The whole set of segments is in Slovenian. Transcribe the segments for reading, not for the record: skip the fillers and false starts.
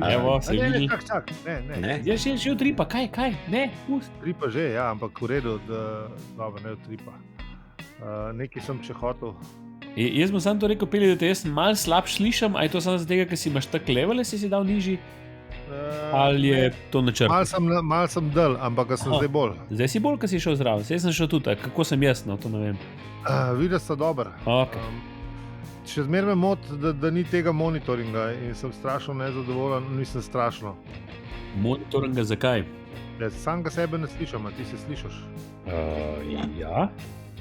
Evo, se Ne, vidi. čak, ne. Ne? Jaz še od tripa, kaj? Ne, pust. Tripa že, ja, ampak v redu, dobro, ne od tripa. Nekaj sem še hotel. Jaz sem samo to rekel, Peli, da te jaz malo slab slišam, a je to samo zato, ker si imaš tak level, si dal nižji? Ali je to načrt? Mal sem del, ampak sem zdaj bolj. Zdaj si bolj, ker si šel zraven. Zdaj sem šel tudi, kako sem jaz, no, to ne vem. Videl sta dober. Okay. Še zmeraj me moti, da ni tega monitoringa in sem strašno nezadovoljen, nisem strašno. Monitoringa zakaj? Sam ga sebe ne slišam, a ti se slišiš? Ja.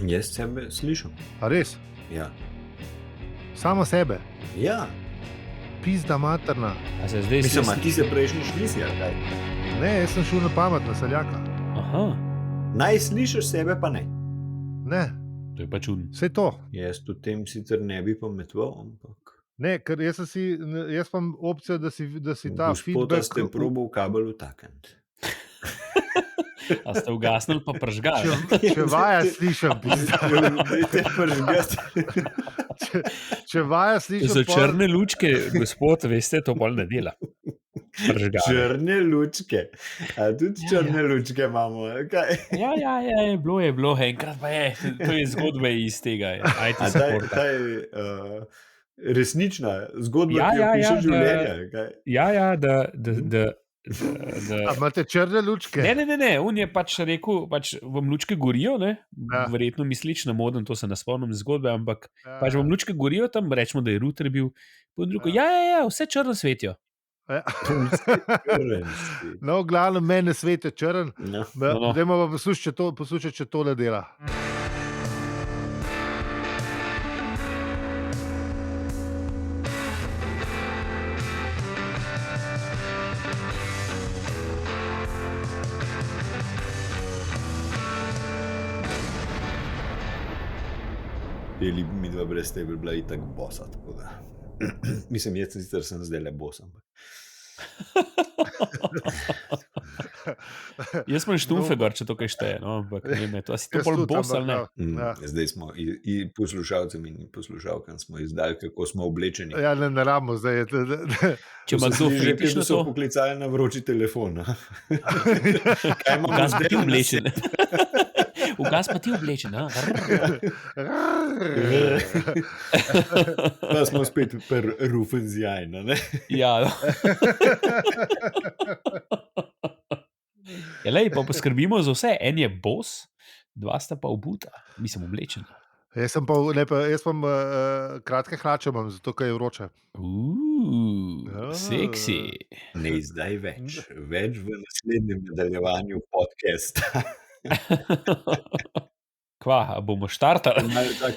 Jaz sebe slišim. A res? Ja. Samo sebe? Ja. Pizda materna. A se zdaj Mislim, a ti se prejšnjič nisi, ali kaj? Ne, jaz sem šel na pamet, na Seljaka. Aha. Naj slišiš sebe, pa ne. Ne, To je pa čudno. vse to. Jaz o tem sicer ne bi pometoval, ampak... Ne, ker jaz pa opcija, da si ta Gospoda feedback... ste probal kabel utakniti. A ste ugasnili pa pržgali? Če vaja slišam, Dajte pržgati. če vaja slišam... Za črne lučke, gospod, veste, to bolj ne dela. Pržgali. Črne lučke. A tudi črne lučke imamo, kaj? Ja, je bilo, enkrat pa je. To je zgodba iz tega. IT A supporta. ta je resnična zgodba, ki jo piše življenje, kaj? Ja, da A imate črne lučke? Ne, on je pač rekel, vam lučke gorijo, ne? Ja. Verjetno mislič na moden, to se ne spomnim zgodbe, ampak Ja. pač vam lučke gorijo tam, rečemo, da je router bil, pa drugo, ja, vse črno svetijo. Ja. No, v glavnem mene svet je črn. No. Dajmo pa poslušati, če tole dela. Bili mi dva brez tebe bila itak bosa, tako da. Mislim, jaz sicer sem zdaj le bos, ampak. Jaz sem štumfegor, če to kaj šteje, no, ampak ne, to si to Jaz bolj tudi, boss ali ne? Ja. Zdaj smo poslušalcem in poslušalkam smo izdali, kako smo oblečeni. Ja, ne rabimo zdaj. Če ima kdo fetiš na so to, poklicali na vroči telefon. Kaj imamo ugas pa zdaj ti na oblečen. Ugas pa ti oblečen, a? Pa smo spet per Rufenzijajna, ne? Ja. Lej, pa poskrbimo za vse. En je boss, dva sta pa obuta. Mislim, oblečena. Jaz pa kratke hlače imam, zato ker je vroče. Seksi. Ne zdaj več. Več v naslednjem nadaljevanju podcasta. Kva, a bomo štartali?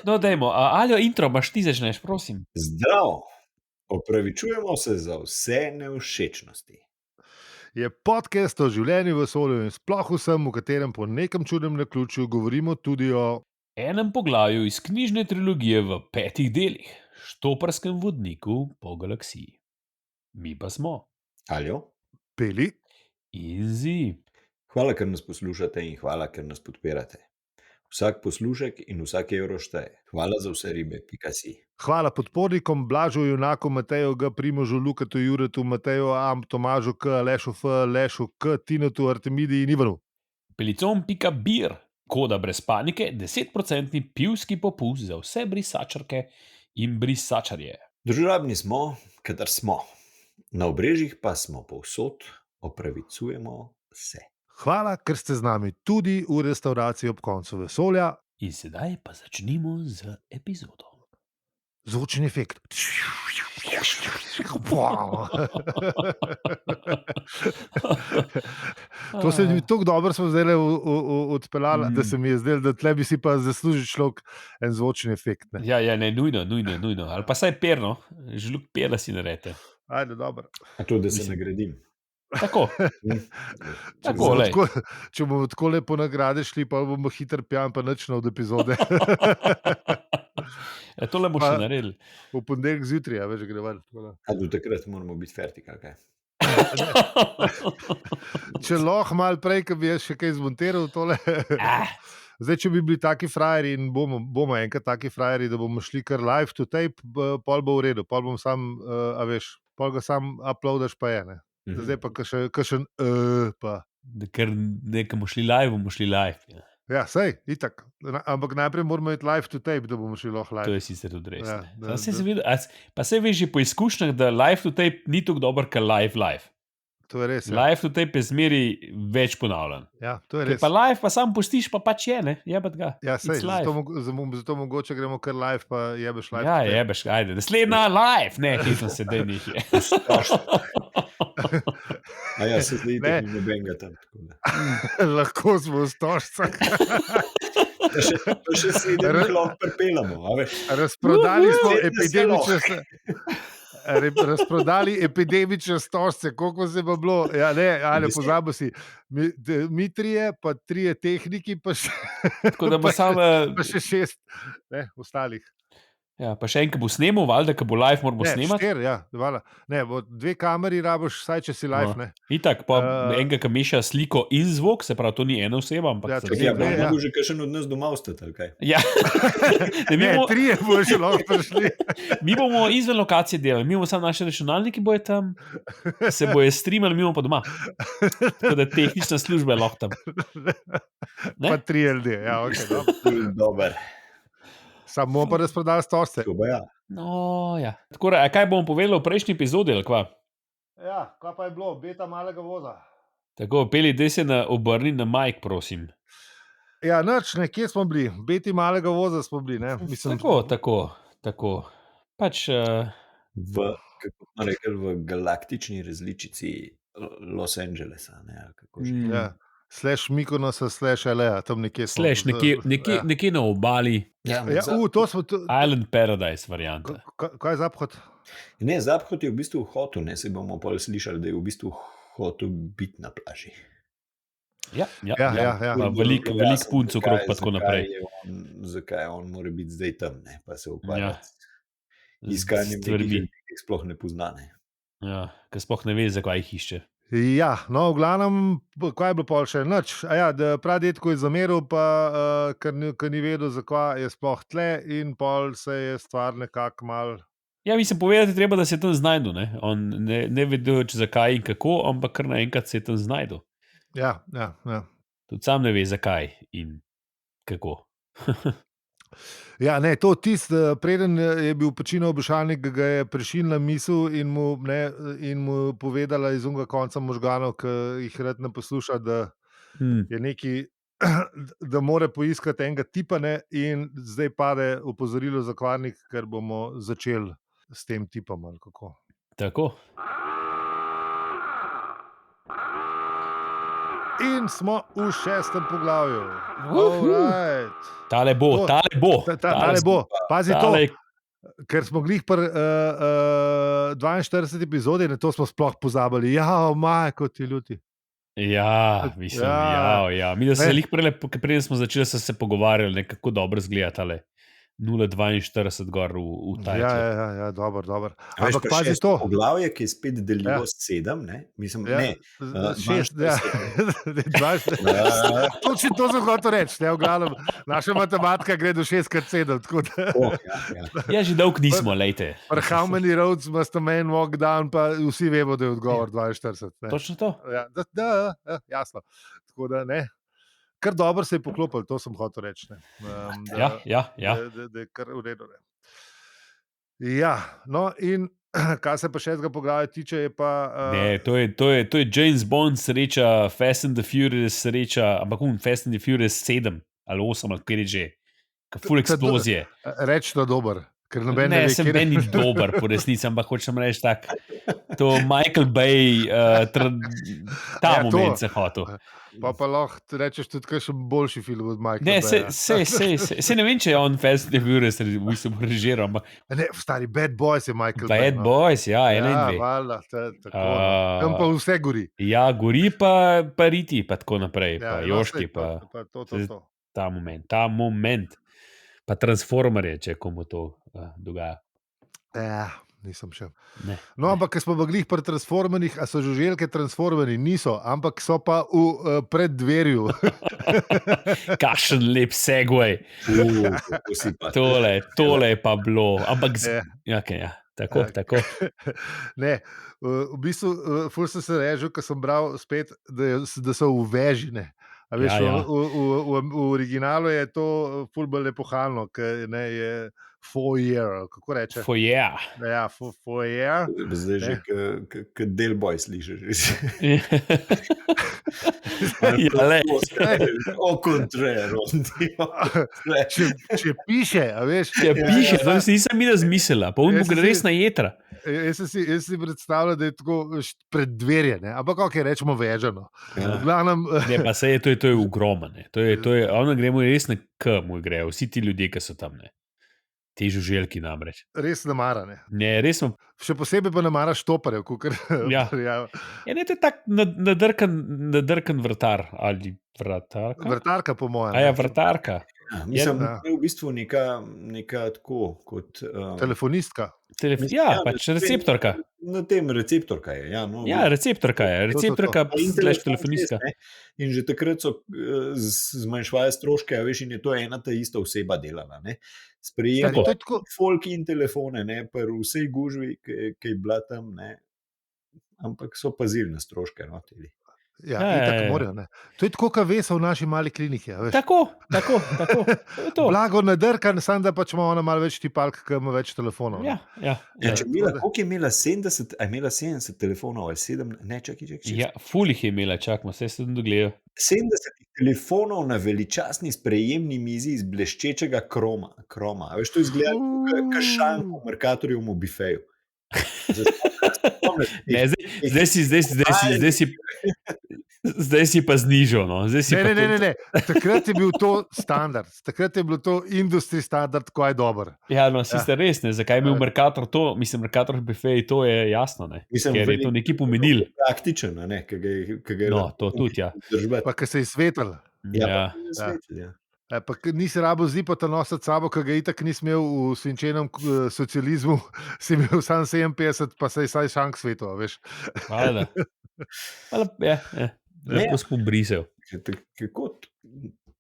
No, dajmo. Aljo, intro, baš ti začneš, prosim. Zdrav! Opravičujemo se za vse nevšečnosti. Je podcast o življenju v vesolju in sploh vsem, v katerem po nekem čudnem naključju govorimo tudi o Enem poglavju iz knjižne trilogije v 5 delih, Štoprskem vodniku po galaksiji. Mi pa smo Aljo? Peli. in Zi. Hvala, ker nas poslušate in hvala, ker nas podpirate. Vsak poslušek in vsak evro šteje. Hvala za vse ribe, pika si. Hvala podpornikom Blažu Junaku, Mateju G, Primožu, Lukatu, Juretu, Mateju Am, Tomažu K, Lešu F, Lešu K, Tinetu, Artemidi in Ivanu. Pelicom.bir, koda brez panike, 10% pivski popust za vse brisačarke in brisačarje. Družabni smo, kadar smo. Na obrežjih pa smo povsod, opravičujemo se. Hvala, ker ste z nami tudi v restavraciji ob koncu vesolja. In sedaj pa začnimo z epizodo. Zvočni efekt. To se mi tako dobro smo zdaj odpeljali, da se mi je zdelo, da tle bi si pa zaslužil človek en zvočni efekt. Ne? Ja, ne, nujno. Ali pa saj perno, žluk perla si narete. Ajde, dobro. A to, da se nagradim. Tako. Tako, lej. Če bomo tako lepo nagrade šli, pa bomo hitro pijan, pa nič od epizode. Tole bomo še naredili. V ponedeljek zjutraj, ja, več gre ven. A do takrat moramo biti fertika, kaj? Če lahko malo prej, ko bi jaz še kaj zmontiral tole. Zdaj, če bi bili taki frajeri in bomo enkrat taki frajeri, da bomo šli kar live to tape, pol bo v redu, pol bom sam, a veš, pol ga sam uploadaš, pa je ne. Zdaj pa kakšen pa. Ker nekaj bomo šli live. Ja. Ja, sej, itak. Ampak najprej moramo iti live to tape, da bomo šli lahko live. To je sicer tudi res. Ja, Pa se veš že po izkušnjah, da live to tape ni tako dober, kot live. To je res. Ja, Live to tape je zmeri več ponavljan. ja to je Ker res. pa live pa sam pustiš, pa pač je, ne? Jebat ga. Ja, sej, It's live. zato mogoče gremo kar live, pa jebeš live. Ja, to tape. jebeš, ajde. Naslednja live. Ne, nisem se dej njih. A ja, se zdi, da ni nobenega tam. Lahko smo v stožcah. To še 7 jih lahko pripelamo, a veš. Razprodali smo Sedem razprodali epidemične stožce, koliko se bo bilo. Ja, ne, ali pozabo si. Mi trije, pa trije tehniki, pa še, Tako da bo sam. pa še 6 ostalih. Ja, pa še enkrat bo snemal, valjda, ko bo live, moramo Ne, snemati. 4, ja. Hvala. Ne, bo 2 kameri rabiš, saj če si live, ne. Itak, pa enega, ki meša sliko in zvok, se pravi, to ni ena oseba, ampak Ja, so tako dve. Ja, Ne, ja. bo že kakšen od nas doma ostati, ali kaj? Ja. Ne, Ne, 3 bo že lahko prišli. mi bomo izven lokacije delali, mi bomo samo naši računalniki bojo tam, se bojo streamali, mi bomo pa doma. Tako da tehnična služba je lahko tam. Ne? Pa 3 ljudje, ja, ok. Dober. Samo bomo pa razprodali stožce. To bo ja. No, ja. Tako da, a kaj bomo povedali v prejšnji epizodi, ali kva? Ja, kaj pa je bilo? Beta malega voza. Tako, Peli, daj se obrni na Mike, prosim. Ja, nič, ne, kje smo bili? Beti malega voza smo bili, ne? Mislim, Tako. Pač, Kako smo rekli, v galaktični različici Los Angelesa. Ne, ali kako že. ja. Slash Mikonosa, slash LA, tam nekje smo. slash nekje na obali, Ja, Ja, to smo. Island Paradise varianta. Kaj je zaphod? Ne, Zaphod je v bistvu hotel, ne, se bomo pol slišali, da je v bistvu hotel biti na plaži. Ja. Ja. Veliko punc okrog, pa tako naprej. Zakaj on mora biti zdaj tam, ne, pa se ukvarja Ja. z iskanjem Stvarmi. nekih, ki jih sploh ne pozna. Ne. Ja, ker sploh ne ve, zakaj jih išče. Ja, no, v glavnem, kaj je bilo pol še? Nič. Ja, pradetko je zameril, pa ker ni vedel, zakaj je sploh tle, in pol se je stvar nekako mal. Ja, mislim, povedati je treba, da se je tam znajdu. Ne? On ne vedoč zakaj in kako, ampak kar naenkrat se je tam znajdu. Ja. Tudi sam ne ve, zakaj in kako. Ja, ne, to tisti, preden je bil Pacino obešalnik, ga je prešilna misel in mu povedala iz unga konca možganov, ki jih rad ne posluša, da je neki, da mora poiskati enega tipa, ne, in zdaj pade opozorilo za kvarnik, ker bomo začeli s tem tipom, ali kako. Tako. In smo v 6. poglavju. Alright. Tale bo. Pazi to, ker smo glih pri 42 epizodi, na to smo sploh pozabili. Ja, majko ti ljuti. Ja, mislim, ja. Mi da se lih preden smo začeli, so se pogovarjali, kako dobro zgleda tale 0,42 gor v tajču. Ja, dobro. Ampak Ampak pazi to. Poglavje, ki je spet delilo 7, ne? Mislim, Ja, ne. 6, ja. 20. Točno to sem hotel reči. Ne, v glavnem, naša matematika gre do 6x7. Ja. Ja, že dolg nismo, lejte. How many roads must a man walk down, pa vsi vemo, da je odgovor 42. Ne. Točno to? Ja, jasno. Tako da ne. Kar dobro se je poklopil, to sem hotel reči. Ja. Da je kar v redu. Ne. Ja, no in kar se pa 6. poglavja tiče, je pa. Ne, to je James Bond sreča, Fast and the Furious sreča, ampak Fast and the Furious 7 ali 8, ali kjer je že. Full eksplozije. Reči, da je dober. Ne, sem meni dober, po resnici, ampak hočem reči tako. To Michael Bay, ta moment se hotel. Pa lahko rečeš tudi kakšen boljši film od Michaela Baya. Ne, se ne vem, če je on Fast and the Furious v bistvu režiral, ampak ne, stari Bad Boys je Michael Bay. Bad Boys, ja, ena in dve. Valjda, tako. Tam pa vse gori. Ja, gori pa riti, pa tako naprej, pa Joški, pa to. Ta moment. Pa Transformerje, če komu to dogaja. Ja, nisem še. Ne. No, ampak, ker smo v glih pri Transformerjih, a so žuželke Transformerji? Niso, ampak so pa v preddverju. Kakšen lep segway. Tole je pa bilo. Ampak, okay, ja. Tako, tako. Ne, v bistvu, ful sem se režil, ko sem bral spet, da so v veži, ne. A veš, Ja, ja. v originalu je to ful bolj epohalno, ke ne je foyer, kako reče? Foje. Ja, foyer, Zdaj že ne. kot Del Boy slišiš. Ja, lej. O contrario. Če piše, a veš. Če piše, to si nisem mi razmislila, pa on Jaz bo sem gre res si- na jedra. Jaz si predstavljam, da je tako preddverje, ne, ampak ok, rečemo vežano. Ja. V glavnem, Ne, pa se je, to je ogromno. Ono gremo res na K, mu grejo, vsi ti ljudje, ki so tam. Ne. Ti žuželki namreč. res ne mara, ne. Ne, res smo. Še posebej pa ne mara štoparjev, kakor Ja. Ja, ne, to je tak nadrkan vrtar ali vratarka. vrtarka, po mojem. A ja, ne. vrtarka. Mislim, Ja. da je v bistvu neka tako kot. Telefonistka. Ja, pač receptorka. Na tem receptorka je. Ja, no, Ja, receptorka je. Receptorka In slash telefon telefonistka. čez, ne. In že takrat so zmanjševali stroške, a veš, in je to ena ta ista oseba delala. Stari, Sprejemali to je tako, folk in telefone, ne, pri vsej gužvi, ki je bila tam, ne. Ampak so pazili na stroške. No, teli. ja, Ja, ja, itak ja. morajo, ne. To je tako, kot vesa v naši mali kliniki, a veš. Tako. To je to. Blago nadrkan, samo da pač ima ona malo več tipalk, ki ima več telefonov. ne. Ja, ja. Ja, Ja. če imela, koliko je imela 70, a je imela 70 telefonov ali 7, ne, čakaj. Ja, ful jih je imela, čakamo, vse se tam dogledajo. 70 telefonov na veličastni sprejemni mizi iz bleščečega kroma. A veš, to izgleda kot šank v Mercatorjevem bifeju. Ne, zdaj si pa znižal. No. Zdaj si pa Ne. Takrat je bil to standard, takrat je bil to industry standard, ko je dober. Ja, no, sicer res ne. Zakaj je bil Mercator to, mislim, Mercator bifej, to je jasno, ne. Ker je to nekaj pomenil. Praktičen, ne, ki ga je No, to tudi, ja. držati. Pa ki se je svetil. Ja, Ja. pa na svetu, ja. Pa nisi rabo zipata nositi s sabo, ki ga itak nisi imel v svinčenem socializmu, si imel sam 57, pa se je saj šank svetu, a veš. Valjda. Lepo spobrisal. Kako?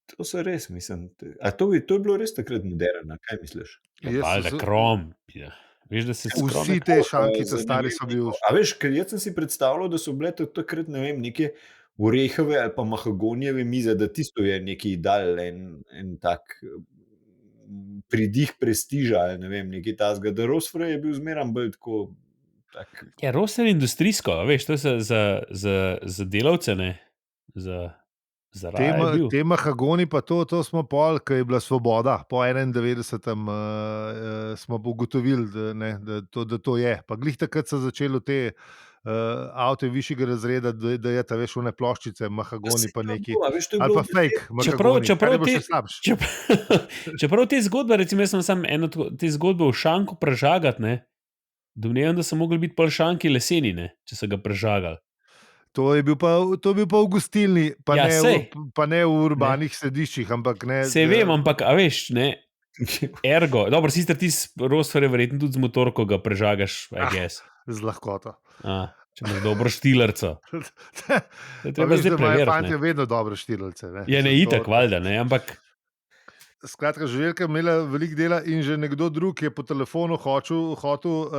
To so res, mislim. A to je bilo res takrat moderno, kaj misliš? Valjda, krom. Ja. Veš, da se Vsi te šankice stari so bili. A veš, ker jaz sem si predstavljal, da so bile takrat, ne vem, neke orehove ali pa mahagonijeve mize, da tisto je neki dal en tak pridih prestiža ali ne vem, nekaj tasga. Da Rosfrej je bil zmeram bolj tako tak. Ja, roster industrijsko, a veš, to je za delavce, ne. Za raje je bil. Te mahagoni, pa to smo pol, ko je bila svoboda, po 91. Smo ugotovili, da to je. Pa glih takrat so začeli te avto višjega razreda, da je ta veš one ploščice, mahagoni pa neki. Ali pa fake, mahagoni, Čeprav te zgodbe, recimo, jaz sem samo eno te zgodbe v šanku prežagati, ne. Domnevam, da so mogli biti pol šanki leseni, ne, če so ga prežagali. To je bil pa v gostilni, pa, Ja, pa ne v urbanih središčih, ampak ne. Se vem, ampak a veš, ne. Ergo, dobro, sicer ti Rosfer je verjetno tudi z motorko ga prežagaš, I guess. Z lahkoto. Če imaš dobro štilerco. Treba zdaj preveriti. Fantje vedno dobro štilerce. Ja, ne itak, valjda, ne, ampak. Skratka, Žuželka je imela veliko dela in že nekdo drug je po telefonu hotel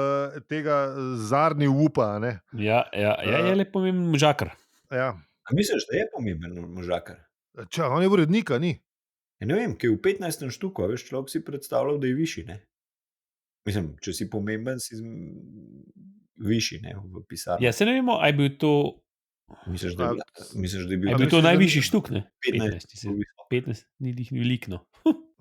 tega Zarni upa. Ne? Ja, je lepo pomemben možakar. Ja. A misliš, da je pomemben možakar? On je urednik, ni? Ja, ne vem, ki je v 15. štuku, veš, človek si predstavljal, da je višji, ne? Mislim, če si pomemben, si višji, ne, v pisarni. Ja, se ne vemo, a je bil to. Misliš, da je bil. Je bil to najvišji štuk, ne? 15. Ni veliko.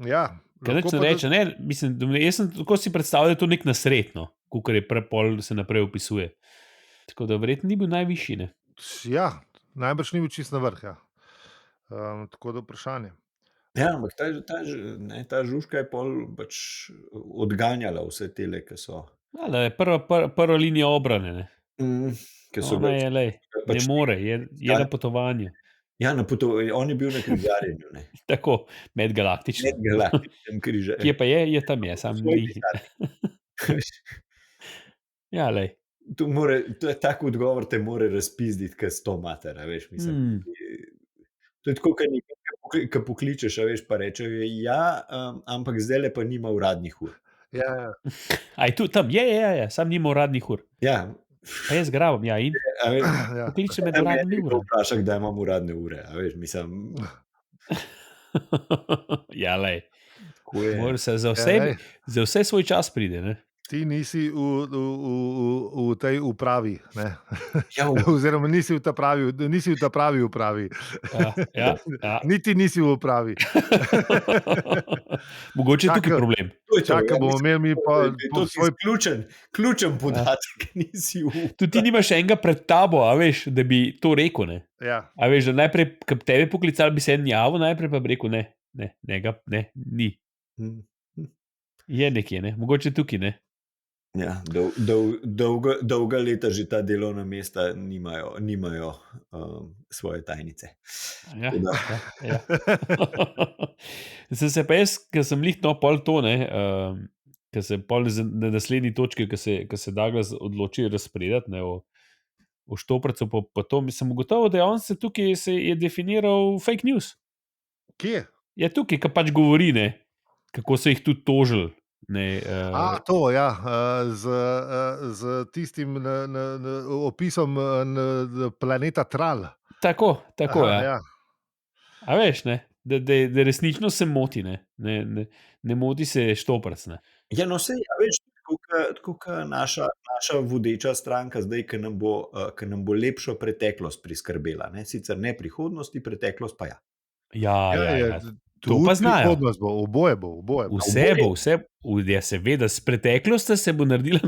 Ja. Kaj neč ne reče, ne? Mislim, jaz sem tako si predstavljal, da je to nek nasredno, kukor je prepol se naprej opisuje. Tako da verjetno ni bil najvišji, ne? Ja, najbrž ni bil čist na vrh, ja. Tako da vprašanje. Ja, ampak ta žužka je pol pač odganjala vse tele, ki so. Ja, da je prva linija obrane, ne? Ona je, lej, ne more, je na potovanju. Ja, on je bil na križarjenju, ne? Tako, medgalaktično. Medgalaktičnem križarjenju. Kje pa je tam je, sam ni. Ja, lej. To je tak odgovor, te more razpizditi, kaj 100 mater, veš, mislim. To je tako, kaj pokličeš, veš, pa reče, ja, ampak zdajle pa nima uradnih ur. Ja, ja. A je tu tam? Je, sam nima uradnih ur. Ja, Pa jaz grabam, ja, in a veš, Ja. pokliče med mene uradnimi kdo urami. vpraša, kdaj imam uradne ure, a veš, mislim, Ja, lej. tako je. Mora se Ja, lej, za vse svoj čas pride, ne? ti nisi v tej upravi, ne? Ja, Oziroma nisi v ta pravi upravi. Ja. Niti nisi v upravi. Mogoče je tukaj Čakaj. problem. to je to, Čakaj, ja, bomo mislim, imeli mi pa da je to svoj. ključen podatek, nisi v Tudi ti nimaš enega pred tabo, a veš, da bi to rekel, ne? Ja. A veš, da najprej, ko bi tebe poklical, bi se en javil, najprej pa bi rekel, ne, ni. Je nekje, ne? Mogoče tukaj, ne? Ja, dolga leta že ta delovna mesta nimajo svoje tajnice. Ja, Tako da, ja. Sem se pa jaz, ker sem lih pol to, ne, ker se pol na naslednji točki, ko se Douglas odloči razpredati, ne, o Štoprcu, pa to sem ugotovil, da je on se tukaj je definiral fake news. Kje? Je tukaj, ki pač govori, ne, kako so jih tudi tožili. Ne, To, ja, z tistim opisom planeta Tral. tako, Aha, ja. ja. A veš, ne, da resnično se moti, ne moti se Štoprc. Ne. ja, no, sej, a veš, tako kot naša vodeča stranka zdaj, ki nam bo lepšo preteklost priskrbela. Ne? Sicer ne prihodnosti, preteklost pa ja. Ja. To Tudi pa znajo. prihodnost bo, oboje bo. Vse bo, ja, seveda, s preteklostjo se bo naredila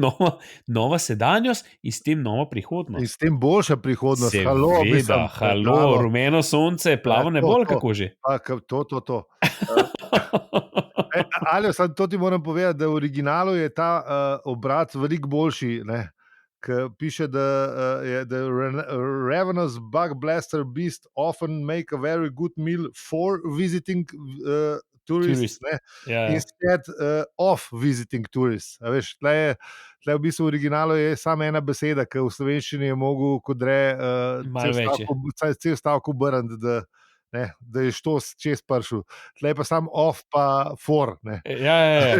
nova sedanjost in s tem nova prihodnost. In s tem boljša prihodnost. Seveda, halo, rumeno sonce, plavo nebo, ali kako že. To. Ali samo to ti moram povedati, da v originalu je ta obrat veliko boljši. Ki piše, da je ravenous bug blaster beast often make a very good meal for visiting tourists, Ja. instead of visiting tourists. A veš, tle v bistvu v originalu je samo ena beseda, ki v slovenščini je mogel kot Malo več je. cel stavek obrniti, da je što čez pršel. Tle je pa samo off pa for. Ne. Ja.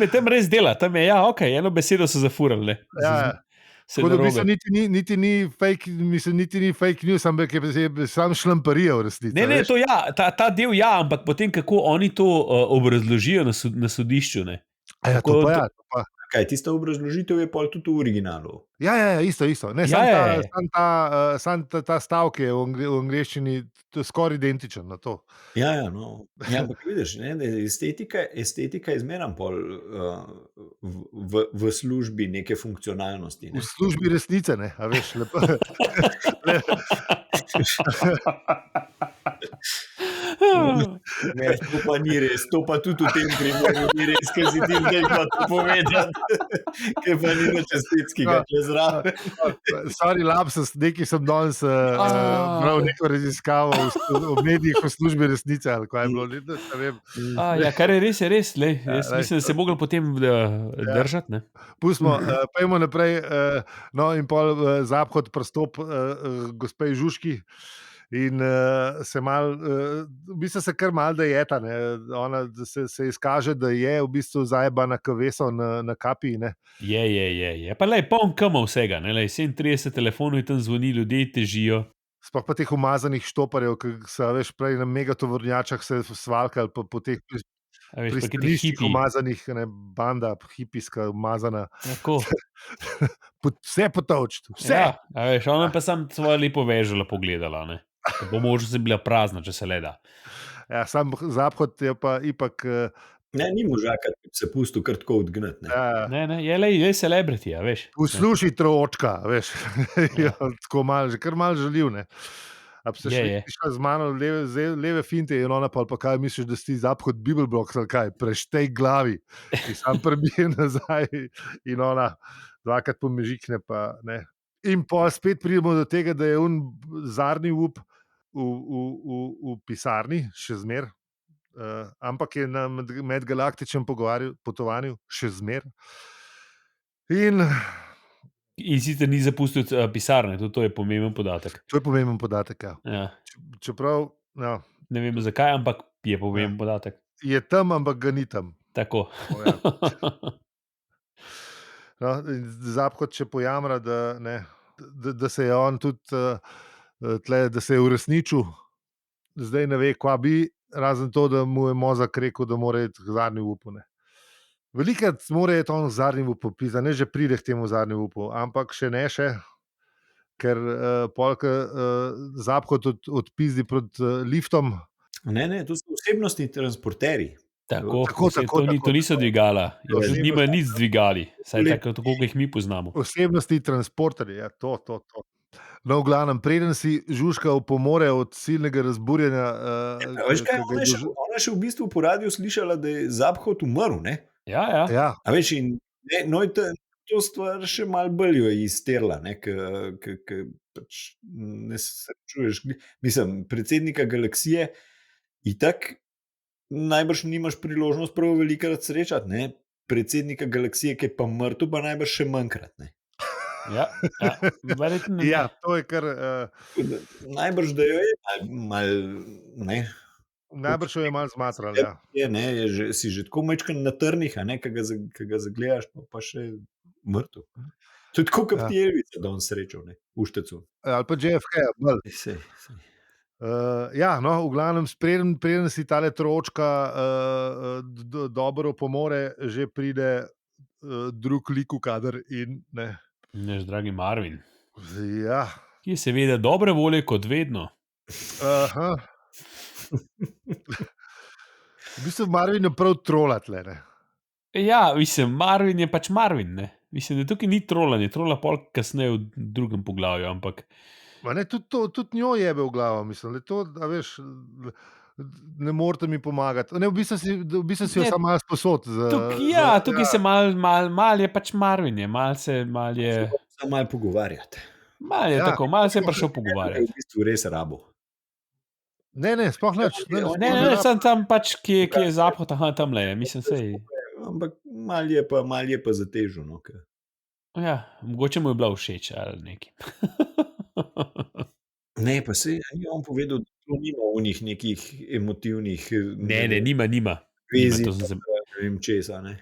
Tam res dela, tam je, ja, ok, eno besedo so zafurali. Ne. Ja. Se Tako da v narobe. bistvu niti ni fake, mislim, niti ni fake news, ampak je sam šlamparija v resnici. Ne, veš. to ja, ta del ja, ampak potem kako oni to obrazložijo na sodišču. Ne. A ja, to pa ja. To pa. Kaj, tista obrazložitev je pol tudi v originalu. Ja, isto. Ne, Ja, sam ta stavek je v angleščini skoraj identičen na to. Ja, no. Ja, ampak vidiš, ne, da je estetika je zmeraj pol v službi neke funkcionalnosti. V Ne. službi resnice, ne, a veš, lepo. Ne, to pa ni res, to pa tudi v tem primeru ni res, ker si ti zdaj pa to povedati, ker pa ni nič estetskega tle zraven. Sorry, lapsus, nekaj sem danes bral neko raziskavo v medijih v službi resnice, ali kaj je bilo, ne vem. Ja, kar je res. Lej, jaz lej. mislim, da se mogli potem držati. Ne. Pustimo, pojmo naprej. No, in pol zaphod prstop gospe Žužki. In se mal, v bistvu se kar mal da jeta, ne. Ona se izkaže, da je v bistvu zajebana kaveso na kapi. Ne. Je. Pa lej, poln kama vsega. Ne, lej, 37 telefonov in tam zvoni, ljudje težijo. Sploh pa teh umazanih štoparjev, ki so, veš, prej na megatovornjačah se svalkali, pa po teh A veš, pa kaj ti pristaniščih hipi. umazanih, ne, banda, hipijska umazana. Tako. Vse potovčiti, vse. Ja, a veš, ona pa sam svojo lepo vežo pogledala. Ne. Bo možno se bila prazna, če se le da. Ja, sam zaphod je pa ipak. Ne, ni možaka, ki bi se pustil kar tako odgnati. Ne, je celebrity, a veš. Poslušaj, tročka, veš. Ja. Tako malo, že kar malo žaljiv. A bi se šla z mano leve finte in ona pa kaj misliš, da si zaphod Bibelblok ali kaj, preštej glavi. In sam prebije nazaj in ona dvakrat pomežikne pa ne. In pa spet pridemo do tega, da je zadnji up v pisarni, še zmer, ampak je na medgalaktičnem potovanju, še zmer. In sicer ni zapustil pisarne, tudi to je pomemben podatek. to je pomemben podatek. Ja. Ja. Čeprav Ne vem zakaj, ampak je pomemben podatek. je tam, ampak ga ni tam. tako. O, ja. No, in Zapkot še pojamra, da se je on tudi da se je uresničil, zdaj ne ve, kva bi, razen to, da mu je mozak rekel, da mora iti k zadnji upu. Velikrat mora iti on k zadnji upu, pizda, ne že pride k temu zadnji upu, ampak še ne še, ker polka Zapkot odpizdi proti liftom. Ne, to so osebnostni transporterji. Tako, Tako, to niso dvigala, Ja, in tudi nima nič z dvigali, saj Lep- tako, kot jih mi poznamo. Osebnostni transporterji, ja, to. No, v glavnem, preden si žužkal pomore od silnega razburjenja, Veš kaj, ki ga je ona je še v bistvu po radiju slišala, da je Zapkot umrl, ne? Ja. Ja, A veš, in no, to stvar še malo bolj jo je izterla, ne, ke pač ne srečuješ, mislim, predsednika galaksije itak najbrž nimaš priložnost prav velikokrat srečati, ne, predsednika galaksije, ki je pa mrtev, pa najbrž še manjkrat, ne. Ja, verjetno ne. ja, to je kar. Najbrž, da jo je mal, ne. Najbrž jo je malo zmatral. Ja. Si že tako majčken na trnih, a ne, ke ga zagledaš, pa še mrtev. To je tako, kot Ja. ti Elvica danes srečal, ne, v Štecu. Ali pa JFK, bolj. Sej. Ja, no, v glavnem, preden si tale tročka dobro pomore, že pride drug lik v kader. Naš dragi Marvin, Ja. ki je seveda dobre volje kot vedno. Aha. V bistvu Marvin je prav trolatle. Ja, mislim, Marvin je pač Marvin. Ne? Mislim, da tukaj ni trolanje, trola pol kasneje v drugem poglavju, ampak Tudi njo jebe v glavo, mislim, da to, a veš, ne morete mi pomagati. Ne, v bistvu si jo Ne, samo malo sposod. tukaj se mal je pač Marvin, mal je, Samo malo pogovarjati. Ja. tako, mal se je prišel Je pogovarjati. v bistvu res rabo. Ne, sploh nič. Ne, sem pač, ki je Zapkot, tam le, mislim, sej. Ampak mal je pa zatežil, no, ke. Ja, mogoče mu je bila všeč ali nekaj. Ne, pa saj ni on povedal, da to nima onih nekih emotivnih Nima. vezi, to sem se- ne vem česa, ne.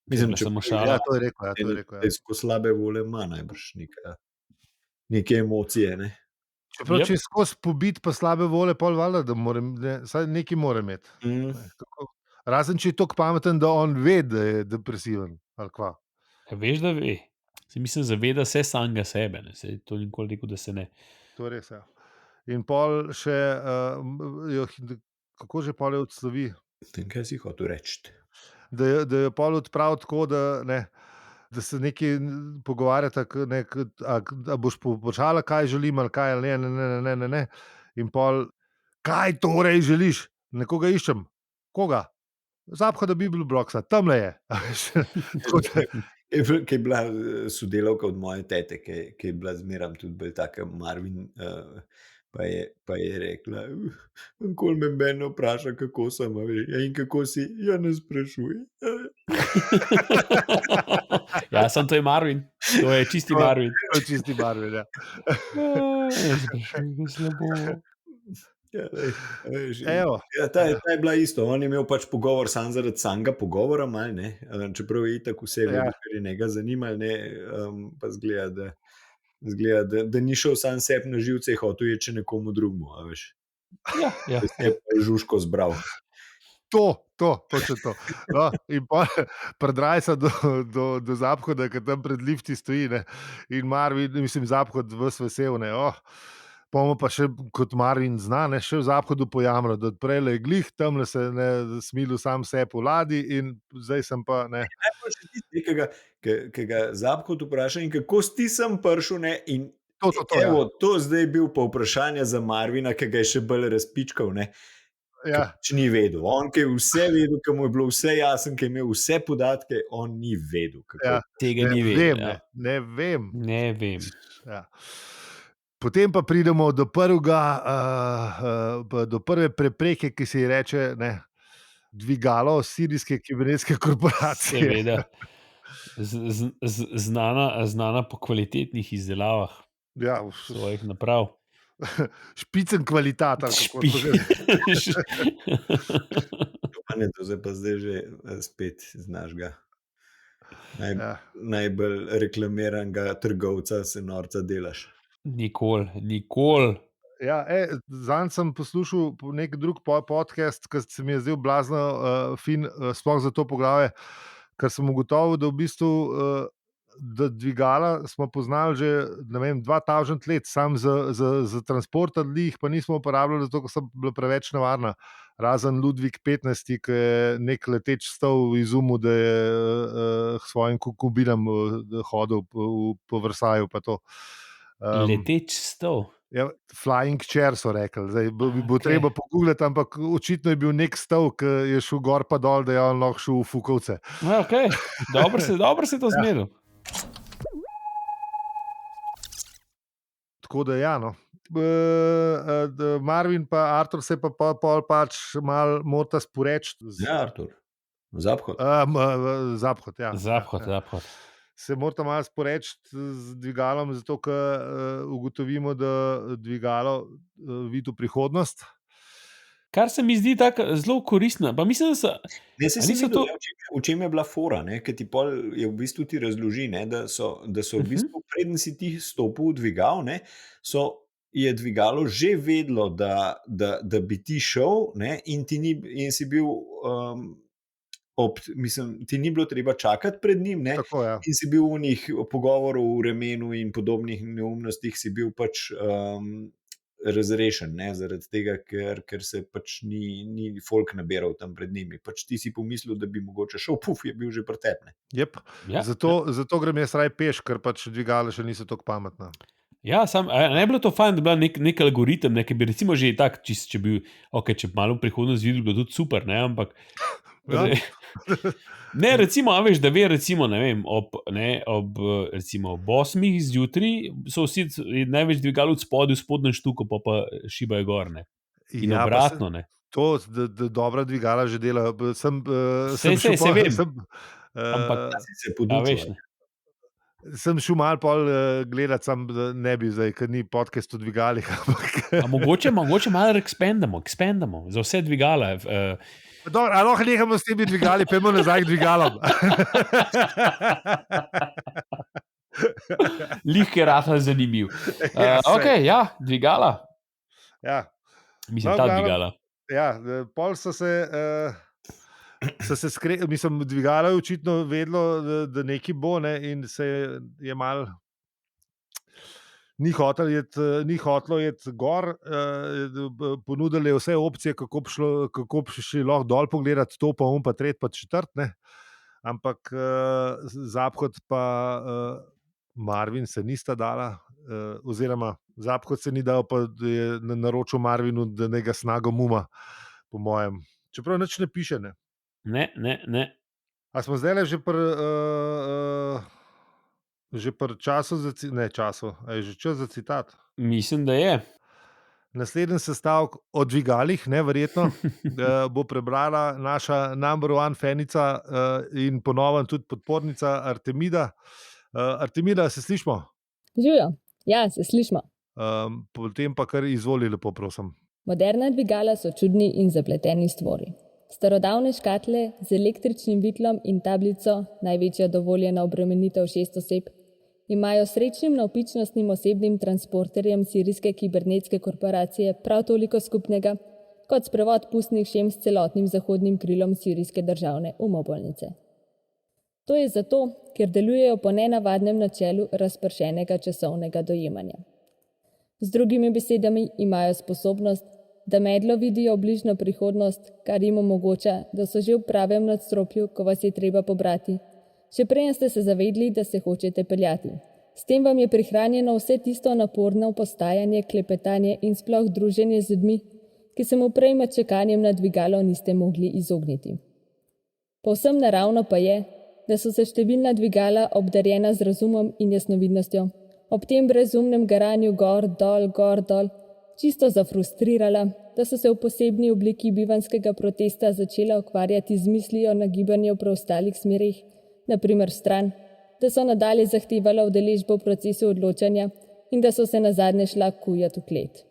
To je bila če samo pa šala. Ja, to je rekel. Ja. skozi slabe volje ima najbrž neke emocije, ne. Čeprav, Jep. če je skozi pobit pa slabe volje, pol valjda, da saj nekaj mora imeti. Razen, če je tako pameten, da on ve, da je depresiven. Ali kva. Veš, da ve. Si mislim, zaveda se samega sebe. Ne? Sej to nikoli rekel, da se ne. To je res. Ja. In pol še, kako že pol je odslovi, Kaj si hotel reči? da je pol odpravil tako, da se nekaj pogovarjata, a boš počala, kaj želim, ali kaj, ali ne. In pol, kaj torej želiš? Nekoga iščem. Koga? Zaphoda Bibelbloxa, tamle je. A veš, tako da- Ki je bila sodelavka od moje tete, ki je bila zmeram tudi bolj taka Marvin, pa je rekla, nikoli me noben ne vpraša, kako sem, a veš, ja, in kako si, ja, ne sprašuj. Ja, sem to je Marvin. To je čisti Marvin. To je čisti barvi. Ja. Slabo. Ja, veš, Evo. ja, ta je bila isto, on je imel pač pogovor sam zaradi samega pogovora, mal, ne, čeprav je itak vse Ja. vedel, kar je njega zanimalo, ne, pa zgleda, da ni šel sam sebi na živce, je hotel iti še nekomu drugemu, a veš. Ja. Da se je pa žužko zbral. Točno to. No, in pa predrajsa do Zaphoda, ki tam pred lifti stoji, ne, in Marvin, mislim, Zaphod ves vesel, ne, Pomo pa še kot Marvin zna, ne, še v Zaphodu pojamro, da odprele je glih, tamle se ne smilil sam sebi v ladji in zdaj sem pa, ne. Najbolj še tisti, ki ga Zapkot vpraša, in kako si ti sem prišel, ne, in To, evo, ja. to zdaj je bil pa vprašanje za Marvina, ki ga je še bolj razpičkal, ne. Ja. Pač ni vedel. On, ki je vse vedel, ki mu je bilo vse jasno, ki je imel vse podatke, on ni vedel, kako. Ja. Tega Ne ni vem, vedel. ne, Ja. ne vem. Ne vem. Ja. Potem pa pridemo do do prve prepreke, ki se ji reče, ne, dvigalo sirijske kibernetske korporacije. Seveda. Znana po kvalitetnih izdelavah Ja, svojih naprav. špicen kvalitat. ali kako to že- To pa Ane, to se pa zdaj že spet znaš ga. Ja. Najbolj reklamiranega trgovca se norca delaš. Nikoli. Ja, zanj sem poslušal nek drug podcast, ki se mi je zdel blazno fin, sploh za to poglavje, ker sem ugotovil, da v bistvu da dvigala smo poznali že 2000 let, sam za transport ali jih pa nismo uporabljali, zato ker so bila preveč nevarna. Razen Ludvik 15, ki je nek leteč stol izumil, da je svojim kokobinom hodil po Versaju pa to. Leteč stol. Ja, flying chair so rekli. Zdaj, bo treba pogooglati, ampak očitno je bil nek stol, ki je šel gor pa dol, da je on lahko šel v Fukovce. Okay. Dobro si to zmeril. Tako da ja, no. Marvin pa Artur se pa pol pač malo morata sporeči. Ja, Artur. Zaphod. Zaphod, ja. Zaphod. Se morata malo sporeči z dvigalom, zato ker ugotovimo, da dvigalo vidi v prihodnost. Kar se mi zdi tako zelo koristno. Pa mislim, da so. Ne, se niso to... V čem je bila fora, ker ti pol je v bistvu ti razloži, da so v bistvu, preden si ti stopil v dvigal, je dvigalo že vedelo, da bi ti šel, in si bil ti ni bilo treba čakati pred njim, Tako, ja. In si bil v njih pogovorov v remenu in podobnih neumnostih, si bil pač razrešen, zaradi tega, ker se pač ni folk nabiral tam pred njimi. Pač ti si pomislil, da bi mogoče šel, je bil že pretep. Yep. Ja. Zato grem jaz raje peš, ker pač dvigala še niso tako pametna. Ja, ne bi bilo to fajn, da bi bil nek algoritem, ki bi recimo že tak, če bi malo v prihodnost videl, bi bilo tudi super, ampak Ja. ne, recimo, veš, da ve, recimo, ne vem, ob recimo ob 8 zjutraj so vsi največ dvigal od spodaj v spodnjem štuku, pa šibajo gor, ne. In Ja, obratno, ne. To, da dobra dvigala že dela. Sej vem. Ampak si se podučil. Sem šel malo pol gledati, sam ne bi zdaj, ker ni podcast o dvigalih. Mogoče malo expandamo za vse dvigala. Lahko nehamo s temi dvigali, pojmo nazaj k dvigalom. Lihke rata zanimiv. Ja, dvigala. Ja. Mislim, ta dvigala. Ja, pol so se mislim, dvigalo je očitno vedelo, da nekaj bo, in se je malo ni hotlo iti gor, ponudili vse opcije, kako bi šli lahko dol pogledati, to pa pa tret pa četrt, ampak Zaphod pa Marvin se nista dala, oziroma Zaphod se ni dal, pa je naročil Marvinu, da ne ga snago muma, po mojem. Čeprav nič ne piše, ne. Ne. A smo zdaj že pri času a je že čas za citat? Mislim, da je. Naslednji sestavek o dvigalih, verjetno, bo prebrala naša number one fanica in ponovno tudi podpornica Artemida. Artemida, se slišmo? Živijo, ja, se slišmo. Potem pa kar izvoli, lepo prosim. Moderna dvigala so čudni in zapleteni stvori. Starodavne škatle z električnim vitlom in tablico, največja dovoljena obremenitev 6 oseb, imajo srečnim navpičnostnim osebnim transporterjem sirijske kibernetske korporacije prav toliko skupnega, kot sprevod pustnih šem s celotnim zahodnim krilom sirijske državne umobolnice. To je zato, ker delujejo po nenavadnem načelu razpršenega časovnega dojemanja. Z drugimi besedami imajo sposobnost, da medlo vidijo bližnjo prihodnost, kar jim omogoča, da so že v pravem nadstropju, ko vas je treba pobrati. Še prej ste se zavedli, da se hočete peljati. S tem vam je prihranjeno vse tisto naporno postajanje, klepetanje in sploh druženje z ljudmi, ki se mu prej med čakanjem na dvigalo niste mogli izogniti. Povsem naravno pa je, da so se številna dvigala obdarjena z razumom in jasnovidnostjo, ob tem brezumnem garanju gor, dol, čisto zafrustrirala, da so se v posebni obliki bivanjskega protesta začela ukvarjati z mislijo na gibanje v preostalih smerih, naprimer stran, da so nadalje zahtevala udeležbo v procesu odločanja in da so se nazadnje šla kujat v klet.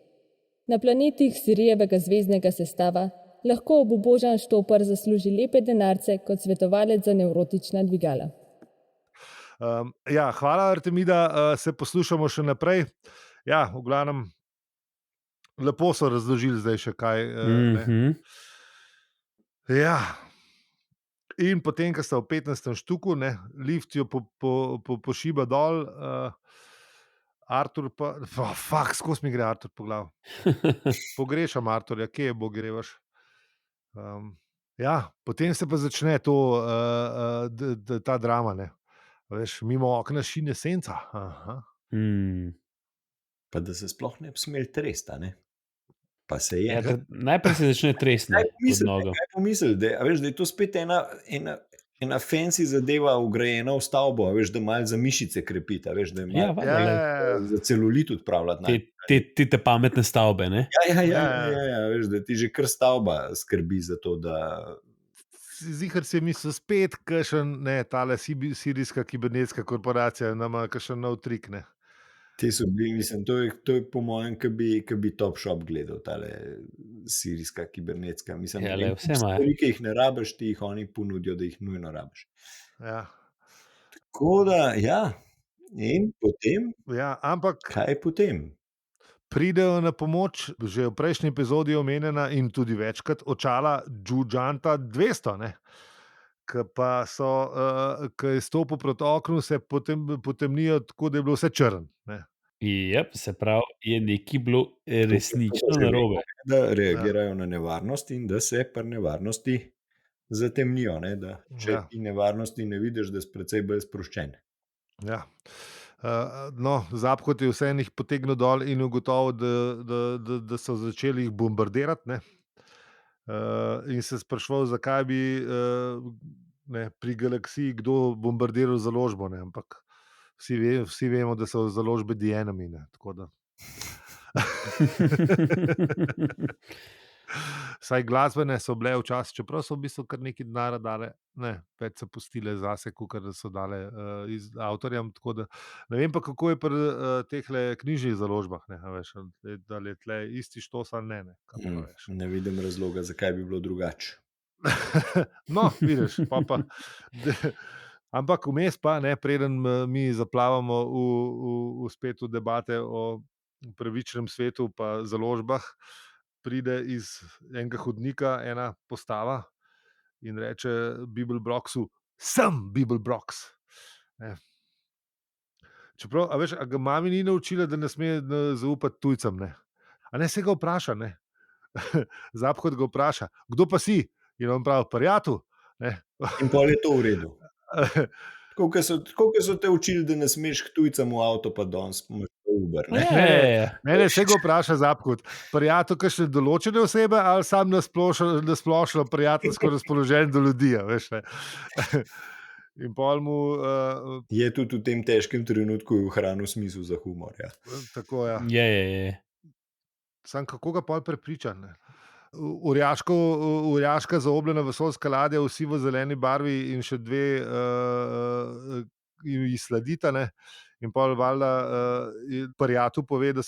Na planetih Sirijevega zveznega sestava lahko obubožan štopar zasluži lepe denarce kot svetovalec za nevrotična dvigala. Ja, hvala, Artemida, se poslušamo še naprej. Ja, v glavnem, lepo so razložili zdaj še kaj. Ne. Ja. In potem, ko sta v 15. štuku, ne, lift jo pošiba dol, Artur pa, skozi mi gre Artur po glavi. Pogrešam Arturja, kje je Bog grevaš? Ja, potem se pa začne to, ta drama, ne. Veš, mimo okna šine senca. Aha. Pa da se sploh ne bi smeli tresti, a ne. Pa se je. Ja, najprej se začne tresni pod nogo. Kaj pomisli, da, a veš, da je to spet ena fancy zadeva vgrajena v stavbo, a veš, da malo za mišice krepita, veš, da je Ja, malo valjda, za celulit odpravljati. te pametne stavbe, ne? Ja, veš, da ti že kar stavba skrbi za to, da Zihar si je mislil spet, kakšen, ne, tale sirijska kibernetska korporacija nama kakšen nov trik, ne. te so bili, mislim, to je po mojem, ki bi Top Shop gledal, tale sirijska kibernetska. Mislim, Ja, ne vem, vse ima. stvari, ki jih ne rabiš, ti jih oni ponudijo, da jih nujno rabiš. Ja. Tako da, ja, in potem, Ja, ampak kaj potem? pridejo na pomoč, že v prejšnji epizodi omenjena in tudi večkrat, očala Džudžanta 200, ne. Ko pa so, ko je stopil proti oknu, se potemnijo tako, da je bilo vse črno, ne. Jep, se pravi, je nekaj bilo resnično Že narobe. Da reagirajo na nevarnost in da se pri nevarnosti zatemnijo, ne, da če Ja. ti nevarnosti ne vidiš, da si precej bolj sproščen. Ja. No, Zapkot je vseeno jih potegnil dol in ugotovil, da so začeli jih bombardirati, ne. In se spraševal, zakaj bi, ne, pri Galaksiji kdo bombardiral založbo, ne, ampak vsi vemo, da so založbe The Enemy, ne, tako da. Saj glasbene so bile včasih, čeprav so v bistvu kar nekaj denarja dale, ne, več so pustile zase, kakor da so dale iz avtorjem, tako da ne vem pa, kako je pri tehle knjižnih založbah, ne, a veš, da je tle isti štos ali ne, kaj pa veš. Ne vidim razloga, zakaj bi bilo drugače. No, vidiš, pa ampak vmes pa, ne, preden mi zaplavamo v spet v debate o pravičnem svetu pa založbah, pride iz enega hodnika ena postava in reče Bibelbroxu: "Sem Bibelbrox." Ne. Čeprav, a veš, a ga mami ni naučila, da ne sme zaupati tujcem, ne. A ne, se ga vpraša, ne. Zapkot ga vpraša: "Kdo pa si?" In on pravi: "Prijatelj." Ne. In pol je to v redu. Tako kot so te učili, da ne smeš k tujcem v avto, pa danes imaš pa Uber. Ne? Ne, se ga vpraša Zapkot: "Prijatelj kakšne določene osebe ali sam na splošno prijateljsko razpoložen do ljudi, a veš, ne." In pol mu, Je tudi v tem težkem trenutku ohranil smisel za humor. Ja. tako, ja. Je. Sam kako ga pol prepriča, ne. Orjaška zaobljena vesoljska ladja, vsi v zeleni barvi in še dve ji sledita, ne. In pol valjda prijatelj pove, da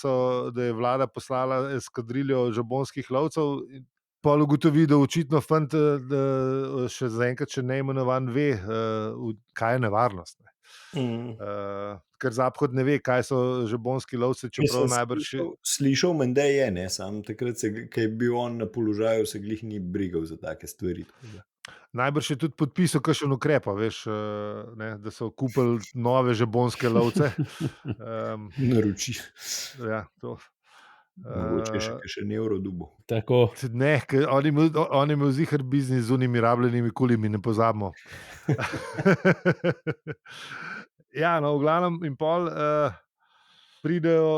je vlada poslala eskadriljo žabonskih lovcev, in pol ugotovi, da očitno fant še zaenkrat še neimenovan ve, kaj je nevarnost, ne. Ker Zapkot ne ve, kaj so žabonski lovci, čeprav najbrž Slišal menda je, ne, sam takrat, ko je bil on na položaju, se glih ni brigal za take stvari. najbrž je tudi podpisal kakšen ukrep, a veš, ne, da so kupili nove žabonske lovce. Naroči. Ja, to. Mogoče še kakšen evro dubo. Tako. Ne, ker on je imel ziher biznis z unimi rabljenimi kulimi, ne pozabimo. Ja, no, v glavnem, in pol pridejo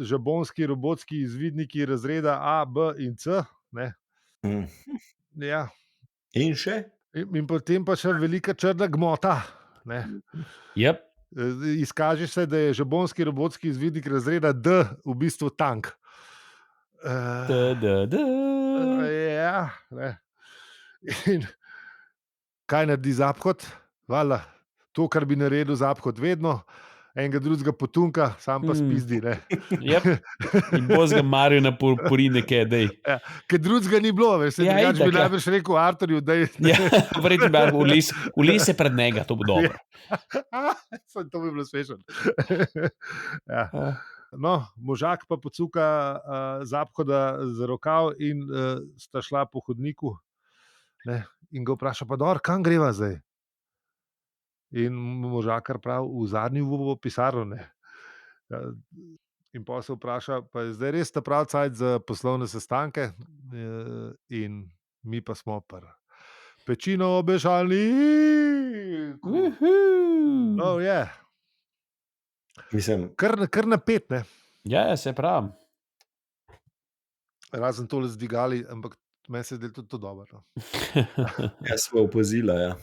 žabonski robotski izvidniki razreda A, B in C, ne. Ja. In še? In potem pa še velika črna gmota, ne. Yep. Izkaže se, da je žabonski robotski izvidnik razreda D v bistvu tank. Ja, ne. In kaj naredi Zapkot? Valjda, to, kar bi naredil Zapkot vedno, enega drugega potunka, sam pa spizdi. Yep. In bozga Marijo na pori nekaj, dej. Ja, ker drugega ni bilo, veš, Ja, drugače itak, bi ja. najbrž rekel Arturju, da je. Ja, verjetno bi v lese pred njega, to bo dobro. To bi bilo smešno. Ja. Uh, No, možak pa pocuka Zaphoda za rokav in sta šla po hodniku, ne, in ga vpraša, pa dobro, kam greva zdaj? In možakar pravi, v zadnji v pisarno, ne. In pa se vpraša, pa je zdaj res ta pravi cajt za poslovne sestanke, in mi pa smo pečino obešalniku. Oh, yeah. Mislim, Kar napet, ne. ja, se pravi. Razen tole z dvigali, ampak meni se zdi tudi to dobro. No. jaz smo opazila, ja.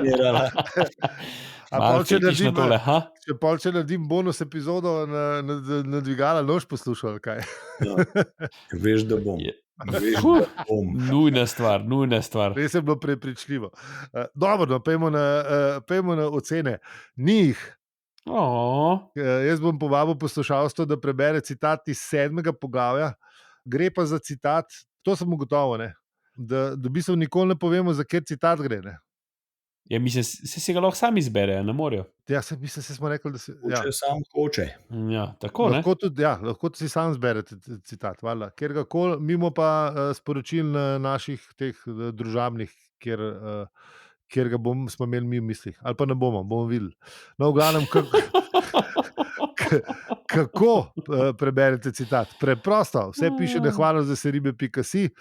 Mirala. A Malo pol, če fetišno naredim, tole, ha? če naredim bonus epizodo na dvigala, nož poslušal, kaj? Ja. Veš, da bom. Je. Veš, Fuh. da bom. Nujna stvar. Res je bilo prepričljivo. Dobro, no, pejmo na ocene. Ni jih. Jaz bom povabil poslušalstvo, da prebere citat iz 7. poglavja. Gre pa za citat, to sem ugotovil, ne, da v bistvu nikoli ne povemo, za kjer citat gre. Ne. Ja, mislim, se ga lahko sami izberejo, ne morejo. Ja, mislim, smo rekli, da se Če sam hoče. Ja, tako, ne? lahko si sam zberete citat, valjda. Kjerkoli, mimo pa sporočil na naših teh družabnih, kjer ga smo imeli mi v mislih. Ali pa ne bomo videli. No, v glavnem, kako preberete citat? Preprosto, vse piše na hvalazaseribe.si.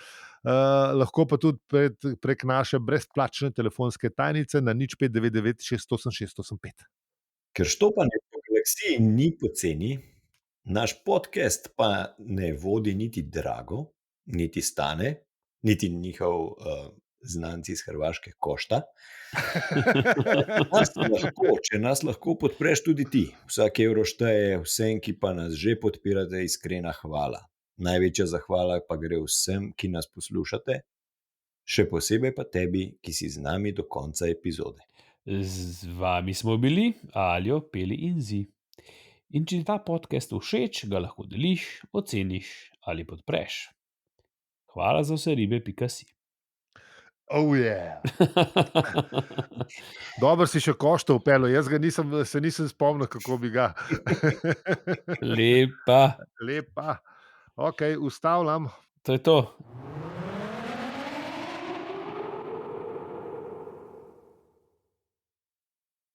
Lahko pa tudi prek naše brezplačne telefonske tajnice na 0599 608 685. Ker štopanje po galaksiji ni poceni, naš podcast pa ne vodi niti drago, niti stane, niti njihov znanci iz Hrvaške košta. Če nas lahko podpreš tudi ti, vsak evro šteje, vsem, ki pa nas že podpirate, iskrena hvala. Največja zahvala pa gre vsem, ki nas poslušate, še posebej pa tebi, ki si z nami do konca epizode. Z vami smo bili Aljo, Peli in Zi. In če ti ta podcast všeč, ga lahko deliš, oceniš ali podpreš. Hvala za vse ribe.si. Oh, yeah. Dobro si še košta upelo, jaz ga nisem spomnil, kako bi ga. Lepa. Lepa. Ok, ustavljam. To je to.